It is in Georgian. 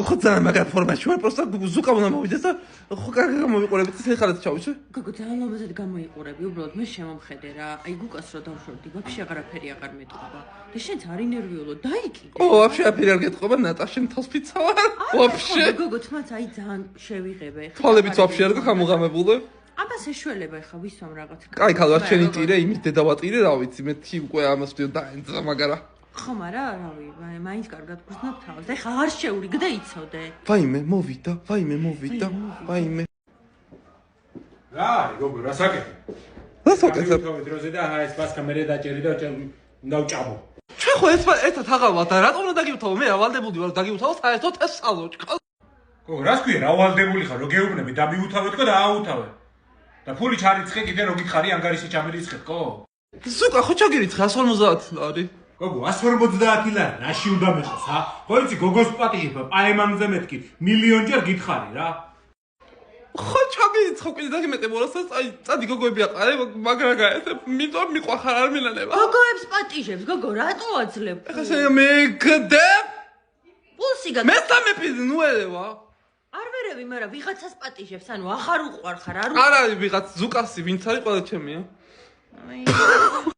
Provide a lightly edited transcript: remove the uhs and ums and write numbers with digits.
ხო ძალიან მაგარ ფორმაში ვარ, просто ზუკა უნდა მოვიდეს და ხო კარგი გამოვიყურებით, ისე ხალხად ჩავიშე. გოგო ძალიან ლამაზად გამოიყურები, უბრალოდ მე შემომხედე რა. აი გუკას რო დავშორდი, ვაფშე აღარაფერი აღარ მეტყობა. და შენც არ ინერვიულო, დაიკიდე. ო, ვაფშე აფერი არ გეტყობა, ნატაშენ თავს ფიცავარ. ვაფშე. გოგო თმაც აი ძალიან შევიღებე. თვალებიც ვაფშე არ გაქვს ამოღამებული. აბას ეშველება ხა ვისვამ რაღაც. კაი, ქალვარ შენი ტირე, იმის დედავატირე, რა ვიცი, მე თი უკვე ამას ვიდეო დაენძა, მაგრამ ხომ არა, რავი, მაინც კარგად გრძნობ თავს. და ხა არ შეურიგდა იცოდე. ვაიმე, მოვიდა, ვაიმე. რა არის, გოგო, რა საკეთე? რა საკეთე? თავი დროზე და აი ეს ბასკა მე დაჭერი და უნდა ვჭამო. ჩვენ ხო ერთად აღავალთ და რატომ უნდა დაგივთავო? მე ავალდებული ვარ, დაგივთავო საერთოდ ეს სალოჭკა. გოგო, რას ქვია, რა ვალდებული ხარ, რო გეუბნები და მიუთავე თქო და აუთავე. და ფული ჩარიცხე კიდე რო გითხარი ანგარიში ჩამერიცხეთკო? ზუკა ხო ჩაგერიცხე 150 ლარი. გოგო 150 ლარი რაში უნდა მეხოს, ა? ხო იცი გოგოს პატიჟება პაემანზე მეთქი მილიონჯერ გითხარი რა. ხო ჩაგერიცხე კიდე დაგიმეტე მორასაც, აი წადი გოგოები აყარე, მაგრა გაეთე, მიტომ მიყვახარ არ მილანება. გოგოებს პატიჟებს, გოგო, რატო აძლევ? ეხლა შენ მე გდე? პულსი გაგ მე სამეფიზ ნუელევა. არ ვერევი, მაგრამ ვიღაცას პატიჟებს, ანუ ახარ უყვარხარ, არ არ არის ვიღაც ზუკასი, ვინც არის ყველა ჩემია. აი